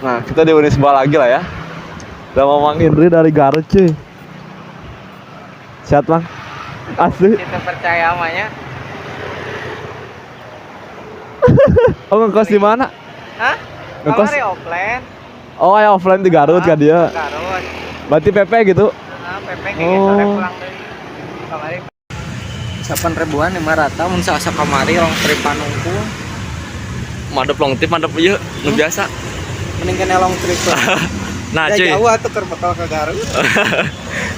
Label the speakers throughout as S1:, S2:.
S1: Nah, kita di Unisba lagi lah ya. Sama Mang Indri dari Garut cuy. Sehat Mang? Asli.
S2: Kita percaya amanya.
S1: Oh ngekos di mana?
S2: Hah?
S1: Ngekos?
S2: Kamari offline.
S1: Oh ya offline di Garut kan dia.
S2: Garut.
S1: Berarti PP gitu?
S2: PP kayak sore pulang dari kamari. 8.000-an 500 mun saasa kamari long trip panungku.
S1: Madep long trip, madep ieu nu biasa.
S2: Mending kena long trip lah.
S1: Nah cuy.
S2: Jauh atuh keur bakal ke Garut.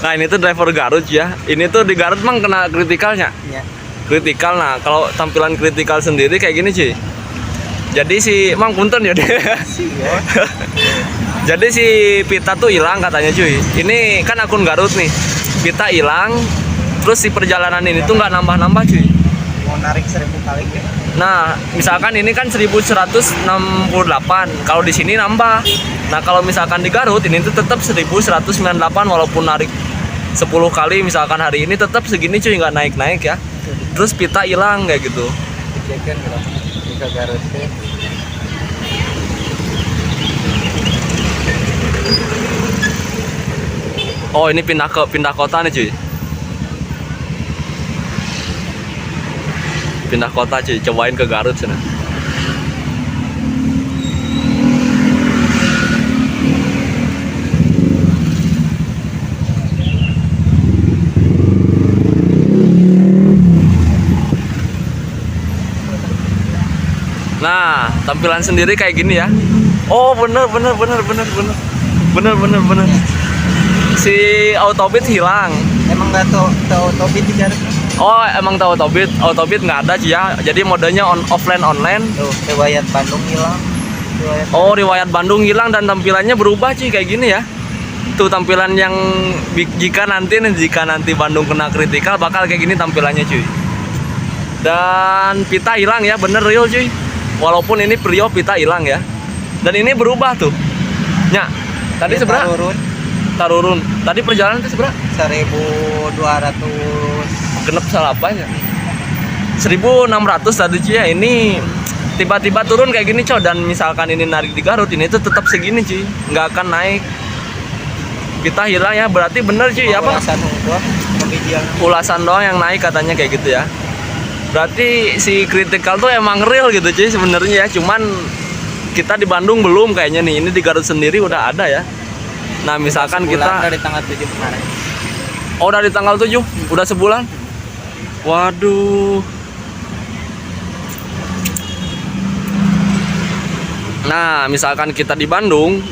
S1: Nah ini tuh driver Garut ya. Ini tuh di Garut Mang kena kritikalnya.
S2: Iya.
S1: Kritikal. Nah kalau tampilan kritikal sendiri kayak gini cuy. Jadi si Mang punten ya deh. Jadi si pita tuh hilang katanya cuy. Ini kan akun Garut nih. Pita hilang. Terus si perjalanan ini tuh nggak nambah-nambah cuy.
S2: Mau narik 1000 kali ya.
S1: Nah misalkan ini kan 1168. Kalau di sini nambah. Nah kalau misalkan di Garut ini tuh tetap 1198 walaupun narik 10 kali misalkan hari ini tetap segini cuy, nggak naik-naik ya. Terus pita hilang kayak gitu.
S2: Dicekeun kalau ke Garut teh.
S1: Oh ini pindah kota nih cuy. Pindah kota cuy, cobain ke Garut sana. Nah, tampilan sendiri kayak gini ya. Oh, bener. Si Autobit hilang.
S2: Emang nggak tahu topi di Garut.
S1: Oh, emang tahu Autobit nggak ada sih ya. Jadi modenya offline online.
S2: Tuh, riwayat Bandung hilang.
S1: Oh, riwayat Bandung hilang dan tampilannya berubah sih kayak gini ya. Tuh tampilan yang jika nanti Bandung kena kritikal bakal kayak gini tampilannya cuy. Dan pita hilang ya, bener real cuy. Walaupun ini Prio pita hilang ya. Dan ini berubah tuh. Nya, tadi seberapa? Tarurun. Tadi perjalanan itu seberapa?
S2: 1.200.
S1: Genep salah apa ya? 1.600 tadi cuy ya. Ini tiba-tiba turun kayak gini coy. Dan misalkan ini narik di Garut, ini tuh tetap segini cuy, nggak akan naik. Kita hilang ya, berarti bener cuy ya apa? Ulasan doang yang naik katanya kayak gitu ya. Berarti si kritikal tuh emang real gitu cuy sebenarnya ya. Cuman kita di Bandung belum kayaknya nih. Ini di Garut sendiri udah ada ya. Nah misalkan kita
S2: dari tanggal 7 kemarin.
S1: Oh dari tanggal 7? Udah sebulan? Waduh. Nah misalkan kita di Bandung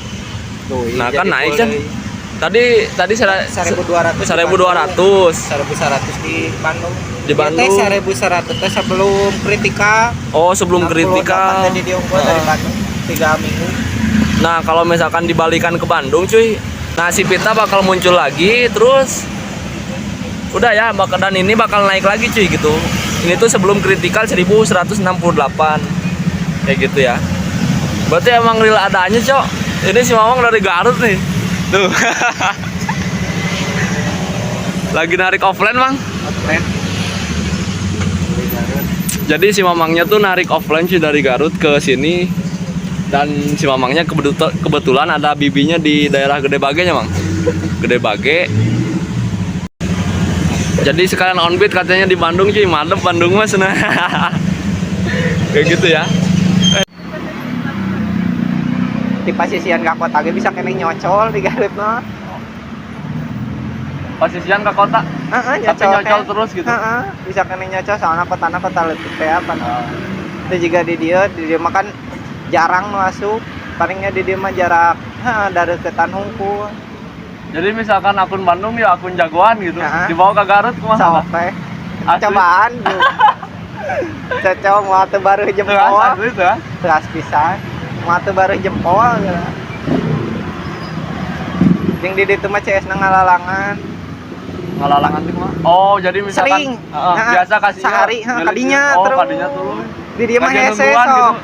S2: Tuh,
S1: nah kan naik kan. Tadi
S2: 1.200 di Bandung.
S1: Di Bandung
S2: 1.100 teh sebelum kritikal.
S1: Oh sebelum kritikal.
S2: Jadi dia dari Bandung 3 minggu.
S1: Nah kalau misalkan dibalikan ke Bandung cuy, nah si pita bakal muncul lagi. Terus udah ya, dan ini bakal naik lagi cuy gitu. Ini tuh sebelum kritikal 1168 kayak gitu ya. Berarti emang real adanya cok. Ini si Mamang dari Garut nih. Tuh. Lagi narik offline Mang.
S2: Offline.
S1: Jadi si Mamangnya tuh narik offline sih dari Garut ke sini. Dan si Mamangnya kebetulan ada bibinya di daerah Gede Bagenya Mang. Gede Bage. Jadi sekalian onbit katanya di Bandung cuy, madep Bandung mas nah. Kayak gitu ya.
S2: Di pasisian ke kota ge bisa kena nyocol di Garut mah.
S1: Pasisian ke kota. Nyocol terus gitu.
S2: Bisa kena nyocol soalnya kota leutik teh apa. Itu juga di dia makan jarang masuk. Palingnya di dia mah jarak dari deketan hungkul.
S1: Jadi misalkan akun Bandung ya akun jagoan gitu. Dibawa ke Garut kumaha?
S2: Sampai cobaan gitu. Cocok mau teu baru jempol. Teras pisan. Mau teu baru jempol gitu. Yang di ditu mah CS na ngalalangan
S1: tuh mah. Oh, jadi misalkan
S2: sering
S1: biasa kasih
S2: sehari kadinya terus.
S1: Kadinya tuh.
S2: Di dia mah hese sok.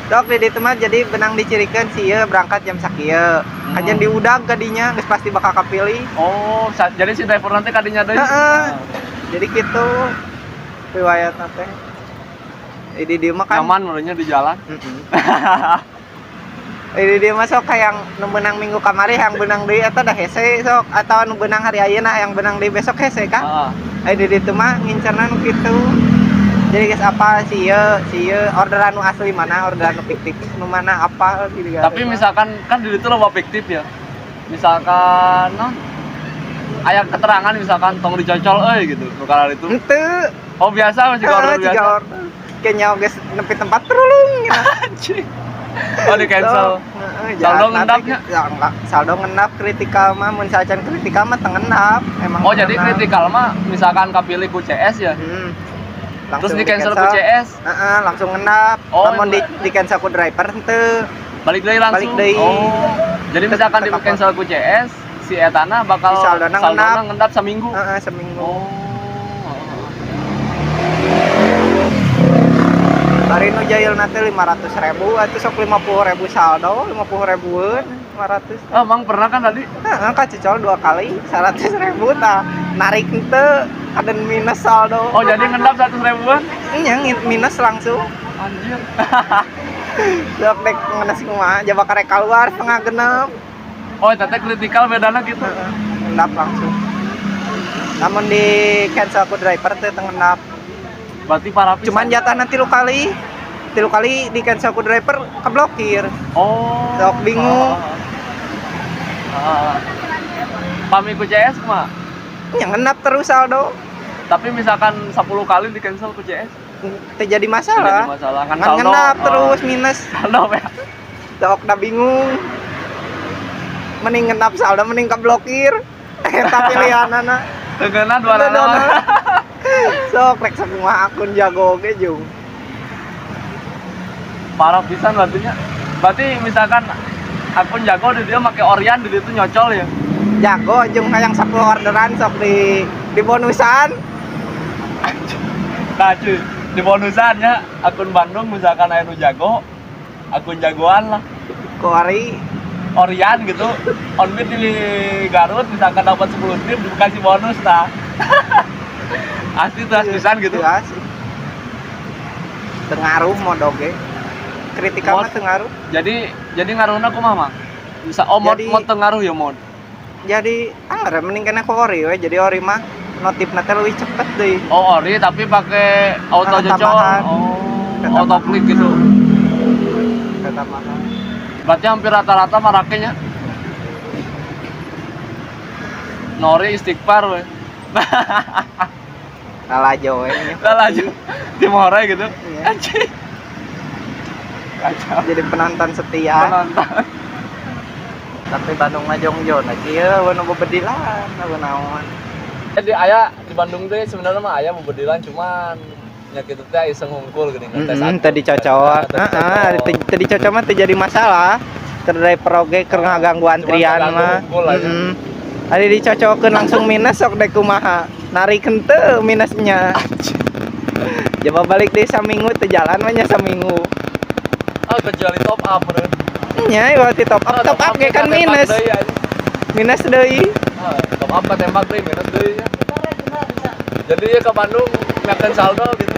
S2: Dok di ditu mah jadi benang dicirikeun si ieu berangkat jam sakieu. Kajian diudag kadinya geus pasti bakal kapilih.
S1: Oh, jadi si driver nanti kadinya deui.
S2: Jadi gitu riwayatna teh. Di dia mah kan
S1: nyaman menurutnya di jalan.
S2: Ini dia masuk kayak nu benang minggu kamari yang benang deui eta dah hese sok atau nu benang hari ayeuna yang benang deui besok hese kan. Di ditu mah ngincerna nu kitu. Jadi guys apa si ieu orderan nu asli mana, orderan nu fiktif nu mana apa gitu kan.
S1: Tapi misalkan kan di situ loba fiktif ya. Misalkan aya keterangan misalkan tong dicocol gitu. Nu kana itu.
S2: Henteu.
S1: Oh biasa masih order biasa.
S2: Order. Kayaknya geus nepi tempat terulung gitu.
S1: Anjing. Oh di cancel. Saldo ngendapnya.
S2: Saldo ngendap kritikal mah mun sacan kritikal mah teu ngendap emang.
S1: Oh jadi kritikal mah misalkan kapilih ku CS ya. Terus di cancel ku CS.
S2: Langsung ngendap.
S1: Oh,
S2: Lamun di cancel ku driver henteu.
S1: Balik deui langsung.
S2: Balik deui.
S1: Oh. Jadi misalkan di cancel ku CS, si etana bakal
S2: saldona
S1: ngendap seminggu.
S2: Seminggu.
S1: Oh.
S2: Bari nu jailna teh 500.000 atuh sok 50.000 saldo, 50.000-eun 500.
S1: Mang pernah kan tadi?
S2: Kacicol 2 kali 100.000 tah. Narik henteu kaden minus saldo.
S1: Oh, jadi ngendap 100.000-an?
S2: Nya minus langsung.
S1: Anjir.
S2: Sok dek ngenes kumaha, jaba karek keluar setengah genep.
S1: Oh, eta teh kritikal bedana gitu.
S2: Ngendap langsung. Namun di cancel ku driver teh ngendap.
S1: Berarti para pisan.
S2: Cuman jatah nanti 3 kali di cancel ku driver keblokir.
S1: Oh.
S2: Sok bingung.
S1: Pami ku CS mah.
S2: Yang ngendap terus saldo.
S1: Tapi misalkan 10 kali di cancel ku CS.
S2: Terjadi masalah.
S1: Kan
S2: ngendap terus minus.
S1: Saldo ya.
S2: Sok dah bingung. Mending ngendap saldo mending keblokir. Eta pilihanana.
S1: Tegeuna duanana.
S2: Sok rek semua akun jago ge jeung.
S1: Parah pisan berartinya. Berarti misalkan akun jago di dia make Orion di itu nyocol ya.
S2: Jago jeung hayang 10 orderan sok di bonusan.
S1: Nah, cuy, di bonusannya akun Bandung misalkan aya nu jago, akun jagoan lah.
S2: Kori
S1: Orion gitu. Onbit di Garut misalkan dapat 10 trip dikasih bonus tah. Asli tuh pisan gitu.
S2: Asli. Tengaruh modoge. Kritikal mah tengaruh.
S1: Jadi ngaruhna kumaha mah? Bisa mod tengaruh ya mod.
S2: Jadi mending kena ku ori we. Jadi ori mah notifna teh leuwih cepet deui.
S1: Oh, ori tapi pakai auto jocol. Oh, auto klik gitu.
S2: Ketambahan.
S1: Berarti hampir rata-rata marakenya. Nori istighfar we.
S2: Lalajo we.
S1: Lalajo. Timore gitu.
S2: Anjing. Jadi penonton setia.
S1: Penonton.
S2: Tapi Bandung mah jongjo na kieu nu bebedilan naon.
S1: Jadi aya di Bandung teh sebenarnya mah aya bebedilan cuman nya kitu teh iseng hungkul geuning tes.
S2: Tadi cocok. Tadi cocok mah teu jadi masalah. Keur driver oge keur ngaganggu antrian mah. Ari dicocokeun langsung minus sok dek kumaha. Narik henteu minusnya. Coba balik deui saminggu teu jalan mah nya saminggu.
S1: Kecuali top up beureun.
S2: Nya waktu top up ge kan minus. Minus deui.
S1: Top up tembak deui minus deui nya. Jadi ya ke Bandung ngakeun saldo gitu.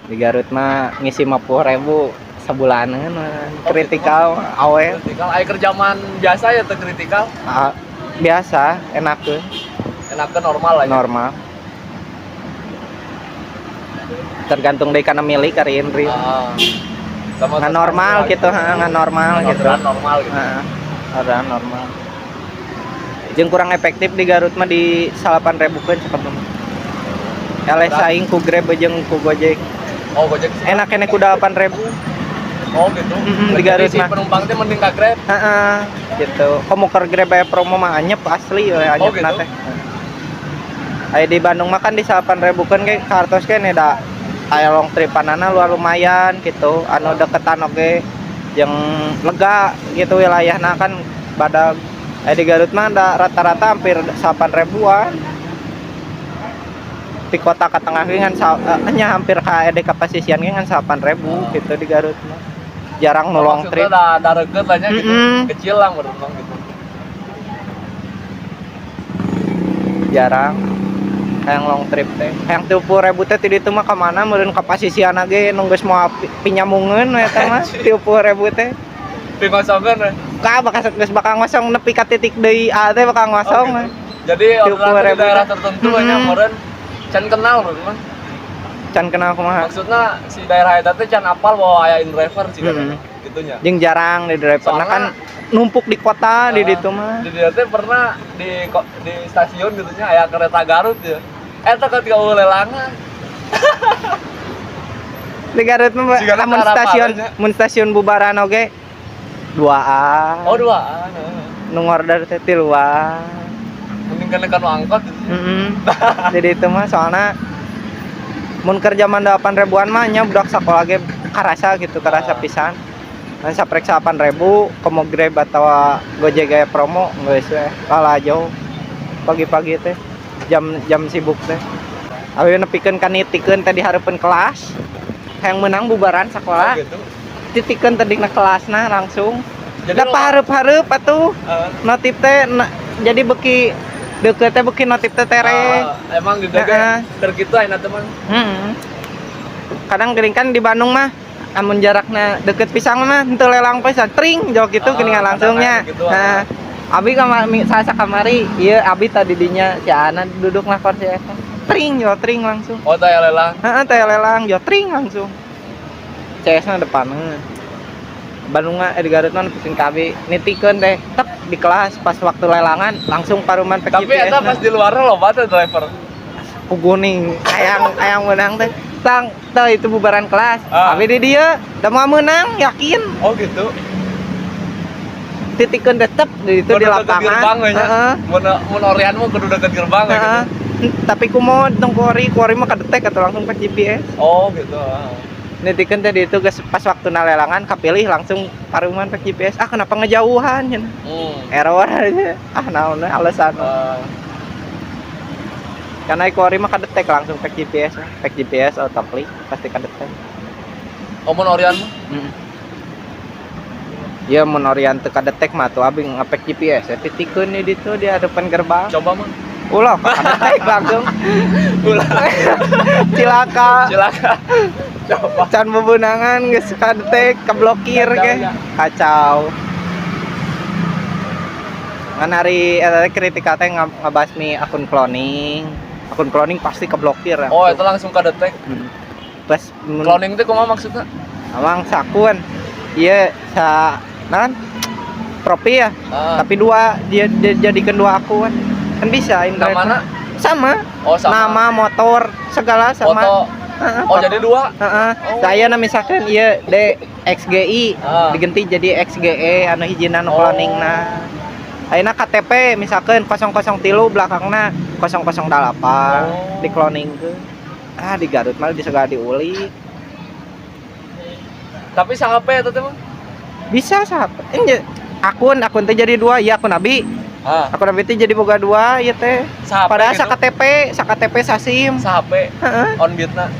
S2: Di Garut mah ngisi 50.000 sebulanan kritikal awe.
S1: Kritikal aya kerjaman biasa ya teu kritikal.
S2: Biasa enakeun.
S1: Enakeun normal aja.
S2: Normal. Tergantung dari kana milih kariin ri. Nggak normal gitu, nggak normal gitu.
S1: Normal gitu.
S2: Orderan normal. Jeung kurang efektif di Garut mah di 8.000-keun cepet mah. Eleh saing ku Grab jeung ku Gojek.
S1: Oh, Gojek.
S2: Enak kene ku 8.000.
S1: Oh, gitu.
S2: Di Garut mah.
S1: Si penumpang teh mending ka Grab.
S2: Gitu. Komuter Grab aya promo mah anyep asli we anyepna teh. Aya di Bandung mah kan di 8.000-keun ge kartos kene da aya long tripanana lumayan gitu. Anu deketan oge jeung lega gitu wilayahna kan badag. Aya di Garut mah da rata-rata hampir 8.000-an. Di kota ka tengah ge ngan nya hampir ka ede kapasisian ge ngan 8.000 gitu di Garut mah. Jarang nu long trip.
S1: Da reukeut lah nya gitu. Kecil lah menurut gitu.
S2: Jarang. Hayang long trip teh. Hayang 30.000 teh ti ditu mah ka mana meureun kapasisian ge nu geus moal pinyamungeun eta mah 30.000 teh.
S1: Pi ngosongkeun we.
S2: Ka bakal geus bakal ngosong nepi ka titik deui teh bakal ngosong.
S1: Oh, gitu. Jadi orderan di daerah tertentu nya meureun can kenal meureun.
S2: Can kenal kumaha.
S1: Maksudnya si daerah eta teh can apal bahwa aya in driver sih kan. Gitunya.
S2: Jeung jarang di driver kan numpuk di kota di ditu mah.
S1: Di dieu teh pernah di stasiun gitu nya aya kereta Garut ya. Eta ketika lelangan.
S2: Di Garut mah mun stasiun bubaran oge 2A.
S1: Oh 2A.
S2: Nu ngorder teh 3A.
S1: Mending kan nu angkot gitu.
S2: Jadi itu mah soalnya mun kerja man 8.000-an mah nya budak sakola ge karasa gitu, karasa pisan. Nah, saprek 8.000 komo Grab atau Gojek gaya promo geus we kalah jauh. Pagi-pagi teh jam sibuk teh. Awewe nepikeun ka nitikeun teh dihareupeun kelas. Hayang menang bubaran sakola.
S1: Oh, gitu.
S2: Titikeun teh dina kelasna langsung.
S1: Jadi
S2: Da pahareup-hareup atuh. Notif teh jadi beuki deukeut teh beuki notif teh tere.
S1: Emang di daerah keur kitu ayeuna teh mah.
S2: Kadang geuning kan di Bandung mah amun jarakna deket pisang mah henteu lelang pisan tring jauh kitu geuningan langsungnya.
S1: Gitu,
S2: Nah, abi sasa kamari ieu abi tadi dinya si Ana duduk na kursi eta. Tring jauh tring langsung.
S1: Oh teh lelang.
S2: Heeh, teh lelang jauh tring langsung. CS-na depanna. Bandung mah di Garut mah nepikeun ka abi nitikeun teh tek di kelas pas waktu lelangan langsung paruman pek
S1: Tapi eta pas di luar loba teh driver.
S2: Puguning ayang menang teh. Tang, itu bubaran kelas. Abi di dieu da mau menang yakin.
S1: Oh gitu.
S2: Titikeun tetep di itu di lapangan.
S1: Heeh. Mun orian mah kudu deket gerbang gitu.
S2: Tapi kumaha tong kuari mah kadetek atau langsung ke GPS.
S1: Oh gitu.
S2: Nitikeun teh di itu pas waktu lelangan kapilih langsung paruman ke GPS. Ah kenapa ngejauhan cenah. Error aja. Ah naon alasan. Karena kuari mah kadetek langsung ke GPS autoplay pasti kadetek.
S1: Oh mun orian mah?
S2: Ya mun orian teu kadetek mah tuh abi ngapek GPS titikeun di ditu di hadapan gerbang.
S1: Coba mah.
S2: Ulah kadetek langsung. Ulah. Cilaka. Coba. Can bebenangan geus kadetek keblokir ge. Kacau. Ngan hari eta kritika teh ngabasmi akun cloning. Akun cloning pasti keblokir.
S1: Oh, itu langsung kadetek.
S2: Pas
S1: cloning teh kumaha maksudna?
S2: Amang sakun. Ieu sa naon? Profi ya. Tapi dua dia jadikan 2 akun. Kan bisa internet.
S1: Namana?
S2: Sama.
S1: Oh, sama.
S2: Nama, motor, segala sama.
S1: Foto. Oh, jadi 2.
S2: Oh. Saya misalkan ieu DXGI diganti jadi XGE anu hijina nu cloningna. Ayeuna KTP misalkan 003 belakangna 008 di cloning ke. Di Garut mah disegala diuli.
S1: Tapi sa HP eta teh mah?
S2: Bisa sa HP. Akun teh jadi 2, ya akun abi. Akun abi teh jadi boga 2 ieu teh. Padahal sa KTP sa SIM.
S1: Sa HP. On bitna.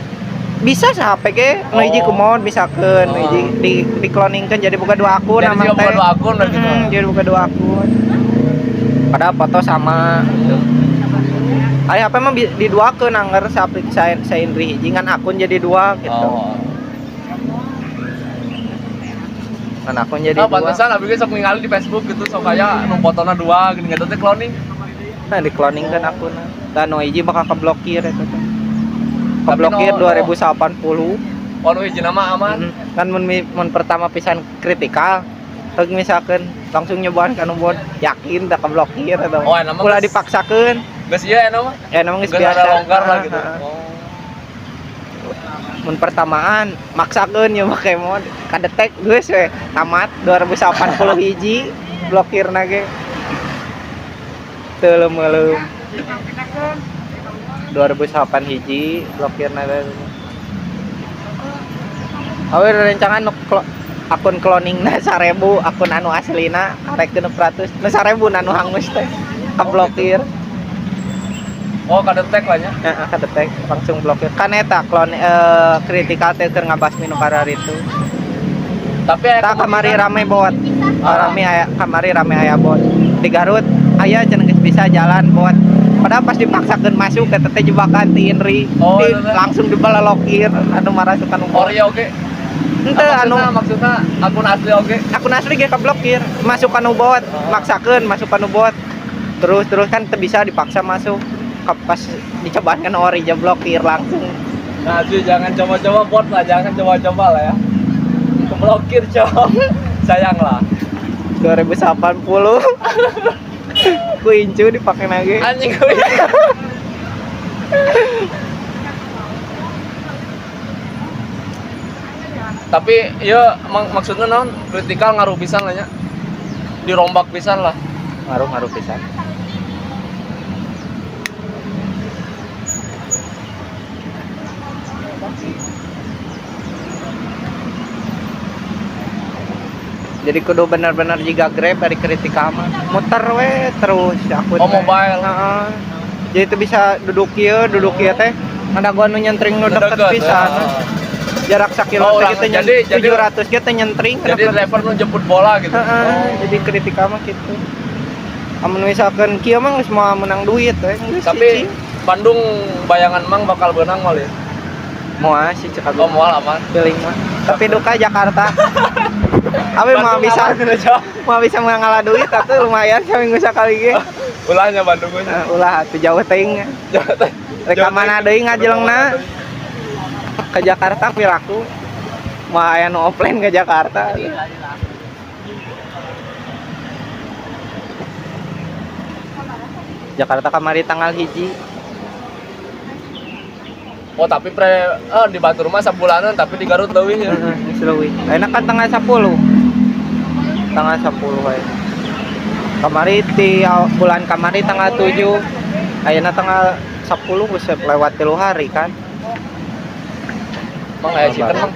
S2: Bisa sa HP ge, nu hiji kumaha misalkeun nu hiji di cloningkeun jadi boga 2 akun
S1: nama teh. Jadi boga 2 akun gitu.
S2: Jadi boga 2 akun. Padahal foto sama gitu. Ari HP mah diduakeun anggar sa Indri hiji ngan akun jadi 2 gitu. Ngan akun jadi 2.
S1: Pantesan abi ge sok ningali di Facebook gitu sok aya nu fotona 2 gini eta teh cloning.
S2: Nah, di-cloningkeun akunna. Dan nu hiji bakal keblokir eta teh. Keblokir 2080.
S1: Oh, nu hiji nama aman.
S2: Kan mun pertama pisan kritikal. Terus misalkan langsung nyobaan kan buat yakin tak keblokir atau ulah dipaksakan
S1: geus ieu eta mah
S2: geus biasa
S1: longgar lah gitu.
S2: Mun pertamaan maksakeun nya make mod kadetek geus we tamat 2080 hiji blokirna ge teu leumeum 2008 hiji blokirna ge awe rencangan akun cloningna 1000, akun anu aslina arek 600. Nu 1000 anu hangus teh keblokir.
S1: Oh, kadetek lah nya.
S2: Heeh, kadetek langsung blokir. Kan eta kritikal teh keur ngabasmi nu karar itu. Tapi aya kamari rame bot. Kamari rame aya bot. Di Garut aya cenah geus bisa jalan bot. Padahal pas dipaksakeun masuk eta teh jebakan ti Inri. Langsung dibelokir anu marasukan umur.
S1: Oh iya oke.
S2: Ente anu
S1: maksudnya akun asli oke.
S2: akun asli ge kablokir, masuk anu bot, maksakeun masuk anu bot. Terus kan teu bisa dipaksa masuk. Pas dicobaan kan ori aja blokir langsung.
S1: Nah, cuy, jangan coba-coba bot lah, jangan coba-coba lah ya. Keblokir, coy. Sayang lah.
S2: 2080. Ku incu dipakai lagi.
S1: Anjing gue. Tapi ya maksudnya non kritikal ngaruh pisan lah nya. Dirombak pisan lah.
S2: Ngaruh pisan. Jadi kudu benar-benar jika Grab dari kritika mah muter we terus akun.
S1: Oh, mobile.
S2: Heeh. Jadi itu bisa duduk ieu teh. Ada gua nu nyentring nu deket pisan. Jarak sakilo
S1: Oh,
S2: teh kita
S1: jadi
S2: 700 kita nyentring.
S1: Jadi driver nu jemput bola gitu.
S2: Jadi kritika mah gitu. Amun misalkan kieu mah geus moal menang duit we.
S1: Tapi Bandung bayangan mang bakal benang mal ya.
S2: moal sih cek
S1: Oh, moal aman.
S2: feeling mah. Tapi duka Jakarta. Abi mau bisa mengalah duit atuh lumayan seminggu sakali ge.
S1: Ulahnya Bandung we.
S2: Ulah atuh jauh teuing. Reka mana deui ngajelengna ke Jakarta piraku. Mau aya nu offline ke Jakarta. Jakarta kamari tanggal 1.
S1: Oh, tapi di Batur mah sabulanan tapi di Garut leuwih ya.
S2: Geus leuwih. Enak kan tanggal 10. Tanggal 10 wae. Kamari bulan kamari tanggal 7. Ayeuna tanggal 10 geus lewat 3 hari kan.
S1: Mang aya cinten mang.